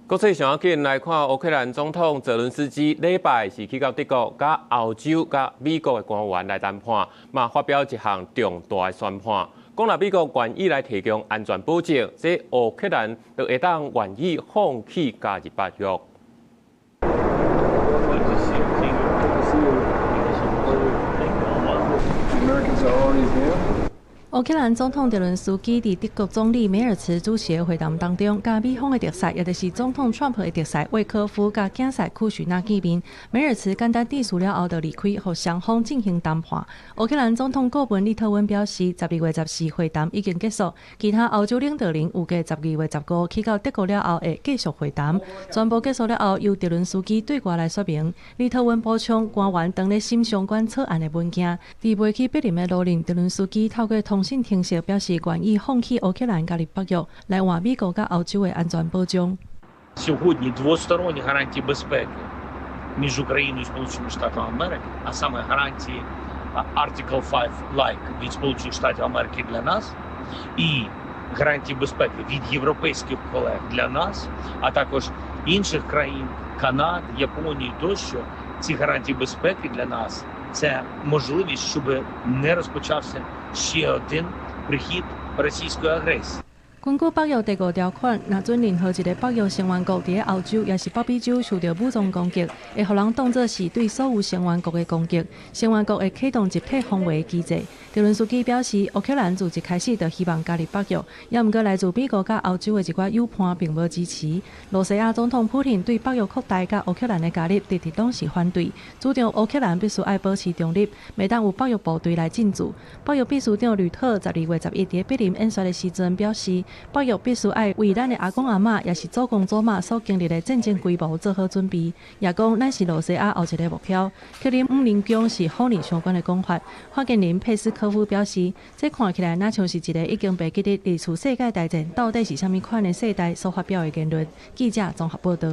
国际上紧来看，乌克兰总统泽伦斯基礼拜是去到德国、甲欧洲、甲美国的官员来谈判，嘛发表一项重大的宣判，讲若美国愿意来提供安全保证，这乌克兰就会当愿意放弃加入北约。 乌克兰总统泽伦斯基伫德国总理梅尔茨主持的会谈当中，甲美方的特使，也就是总统 Trump 的特使魏科夫甲竞赛库许纳见面。梅尔茨简单致辞了后，就离开，和双方进行谈判。乌克兰总统顾问李特温表示，12月14会谈已经结束，其他欧洲领导人预计12月15去到德国了后会继续会谈。全部结束了后，由泽伦斯基对外来说明。李特温补充，官员当咧审相关草案的文件，伫未去柏林的路令，泽伦斯基透过通信听息表示愿意放弃乌克兰加入北约，来换美国甲欧洲的安全保障。Сьогодні двосторонні гарантії безпеки між Україною і Сполученими Штатами Америки, а саме гарантії Article 5 like від Сполучених Штатів Америки для нас і гарантії безпеки від європейських колег для нас, а також інших країн Канади, Японії тощо. Ці гарантії безпеки для нас це можливість, щоб не розпочався ще один прихід російської агресії. 根据北约第5条款，若准任何一个北约成员国伫咧欧洲也是北美洲受到武装攻击，会互人当作是对所有成员国的攻击，成员国会启动集体防卫的机制。泽伦斯基表示，乌克兰自一开始就希望加入北约，也毋过来自美国甲欧洲的一寡友伴并无支持。罗西亚总统普廷对北约扩大甲乌克兰的加入，直拢是反对，主张乌克兰必须爱保持中立，袂当有北约部队来进驻。北约秘书长吕特12月11日伫柏林演说的时阵表示。北约必须爱为咱的阿公阿嬷，也是祖公祖妈所经历的战争规模做好准备。也讲咱是罗西亚后一个目标。克林姆林宫是互利相关的讲法。发言人佩斯科夫表示，这看起来若像是一个已经被记录历次世界大战到底是啥物款的世代所发表的言论。记者综合报道。